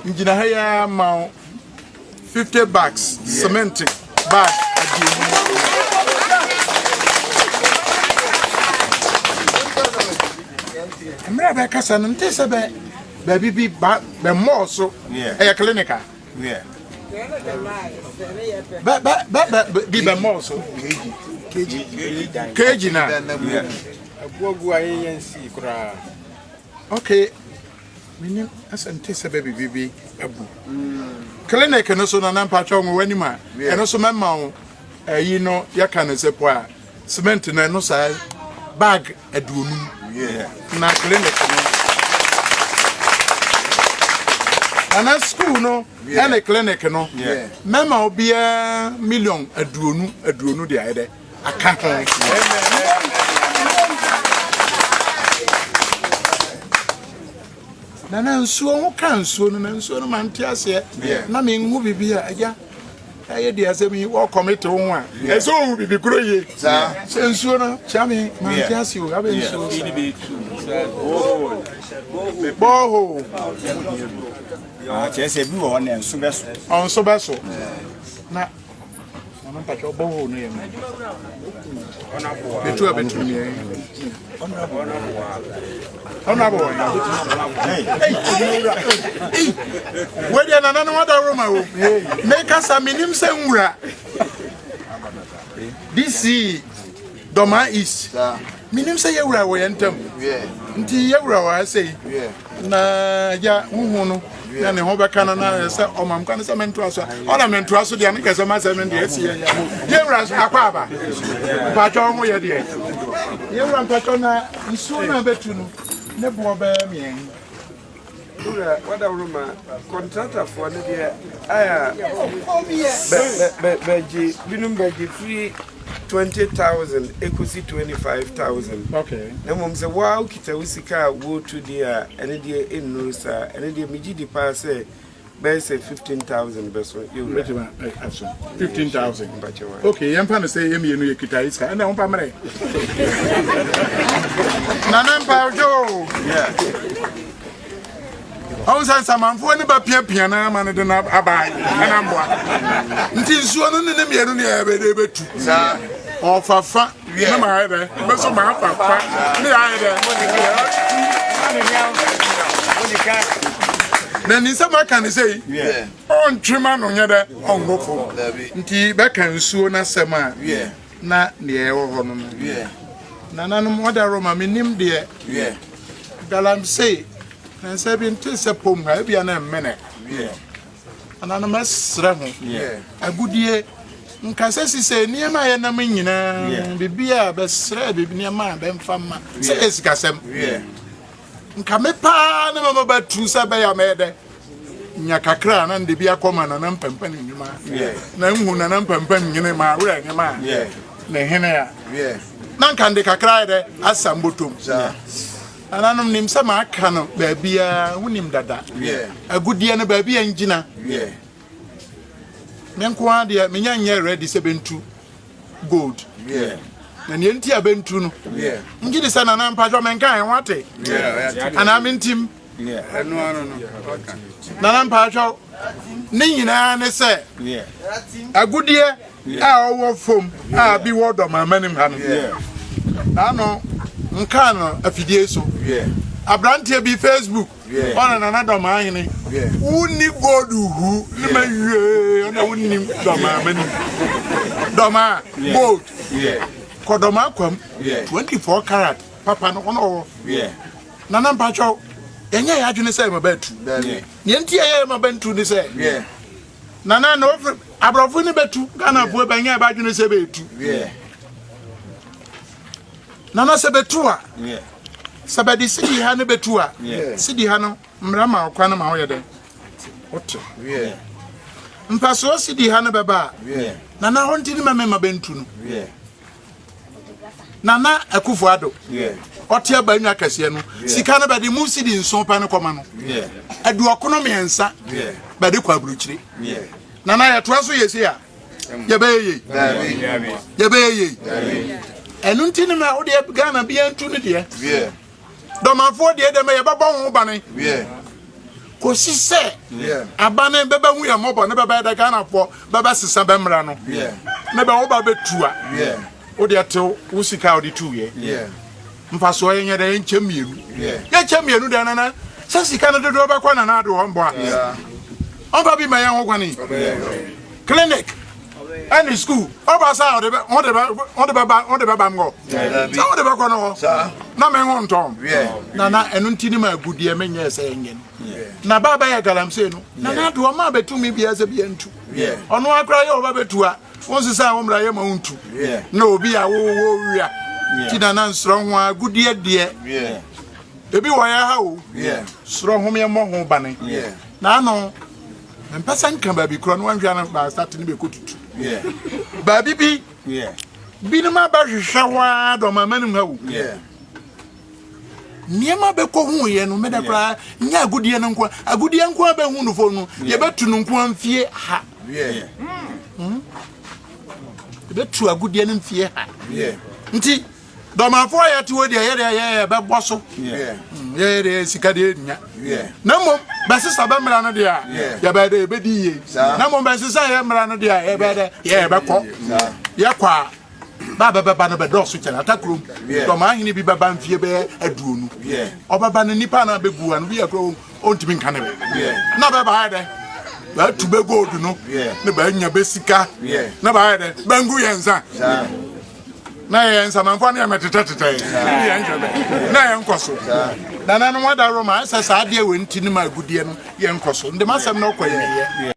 Njina haya ma 50 bags cement bag Amra ba kasa no nte se be baby be more so e clinical be more so KG na Abuagu ayensi kura. Okay. Minim asante se baby abu. Clinic no so na nampa twa mo wani ma. E no so memma wo yi no yaka ne sepo a cement na no sa bag aduonum. Na clinic no. Ana school no and clinic no. Memma obi a million aduonu de ayede. Aka ho. Nana nsuo ho kan nsuo no na nsuo no mante ase na me nhu bibia agya aye de asemi wo commit wo ho a eso hu bibi kro ye sa nsuo no chame mante ase o abe nsuo boho Chese bi wo na nsu beso onso beso na mama pacho boho no ye ma ona bo betu abetu ni ona bo hey we dey na no other room o make us a minim se nwura this Dormaa is minim se yewura wo yentam nti yewura wa sei na ya huhu no na ne ho beka na se omam kan se mentu aso ona mentu aso de anka se ma se men de esi yewura akwa aba pa cho ho ye de yewura pa cho na nsu na betu no ne bo ba mien What a room, contractor for the aya Beji, minimum Beji free 20,000, equity 25,000. Okay. And mom say, wow, kita wisika go to the any day in Nusa, any day Miji di pass, say 15,000 beso. You 15,000. Okay, yampa say yemi no yekita iska. And na mre. Nanampa jo. Yeah. How say samanfo ni ba pia na ma ne de na abai na mboa nti nsuo no ne mienu ne ya be de betu sa ofafa na ma ha de be so ma fafa ne ya de na ni sama kan say on twema no nya de on gofo nti be kan nsuo na sema na ne e wo ho no na nanom oda roma minim de galam say and seven to sepum, I be an minute. Anonymous Ramu. A good year. Cassasi say, near my enemy, be a best shrub near my ben fama. Says Cassam. Camepa, no but two sabaya made. Nyakakran and the beer common and umpampan in ma. Namun and umpampan in my ring, ma. Nehena. None can they cry there as some butum. Ananum nim sama kano baby wonim dada a good year na baby engina menko de menya nye ready 72 gold na ne ntia bentu no ngidi sana na mpajo menka en wate ana mintim anu no na mpajo ne nyina ne se agudie a owo fom a bi wo Dormaa manim ha no na no nka no afidie so abrantie bi Facebook ona na Dormaahene wuni godu hu ni mawie ona wuni Dormaa mani Dormaa gold ko Dormaa kwam 24 karat papa no ono na mpacho enye ya adwene say mabatu ne ntie ya mabantu ni say na no abrofo ni betu Ghana bo banya ba adwene say betu Nana sebetua. Sabadi sidi ha ne betua. Sidi ha no mrama okwa na ma ho yede. Ote. Mpaso sidi ha ne beba. Nana honti ni mama bentu no. Nana akufo ado. Ote abanwa kase no. Sika na bade mu sidi nson pa ne koma no. Adu okono miensa. Bade kwa buruchiri. Nana ya toaso yesi a. Yebeye. Yebeye. Enunti ni ma odi Ghana bia ntu ni de Dormaafo de me ye baba ho ba ne kosi se abane beba hu ya mobo ne beba da Ghana fo beba sesa bemra no ne be wo ba betua wo de atew wo sika wo de 2 ye mfa so yenye da enche mienu ye che mienu da na sa sika no do ba kwa na do ho mbo a on ba bi ma yan ho kwani clinic and school oba sa on de ba ngo sa on de ba kono na me ngon tom na enu ntini ma agudie menye se yenye na baba ya galamse no na do ma betumi bia se bia ntu ono akra ye oba betua won sisa wo mra ye ma untu na obi a wo wia ti na nsro ho agudie de ebi wo ya ha o sro ho me mo ho bane na no mpasa nkan ba bi kro no wanhwa na ba start ni be kotutu ba bibi bi na ma ba hwehwa do ma manum ha o niema be ko hu ye no me da kra nya agudie no nko ba hu no fo no ye betu no nko amfie ha betu agudie no mfie ha nti Dormaafo ya ti wo de ye be boso ye de sika de nya na mom ba sisa ba mra no de a ya ba de be di ye na mom ba sisa ye mra no de a ye ba de ye be ko ye kwa ba no be do so chana atakrom Dormaahene bi ba mfie be aduonu obaba no nipa na be gu anu bi ya kro ontimi nka ne be na ba ba de ba tu be gold no ne ba nya be sika na ba de ba ngu yenza na ye nsamanfo na metetetete ye njobe na ye nkoso na nanu wada Roma asa sa ade we ntini ma agudie no ye nkoso ndema asem na okwa ye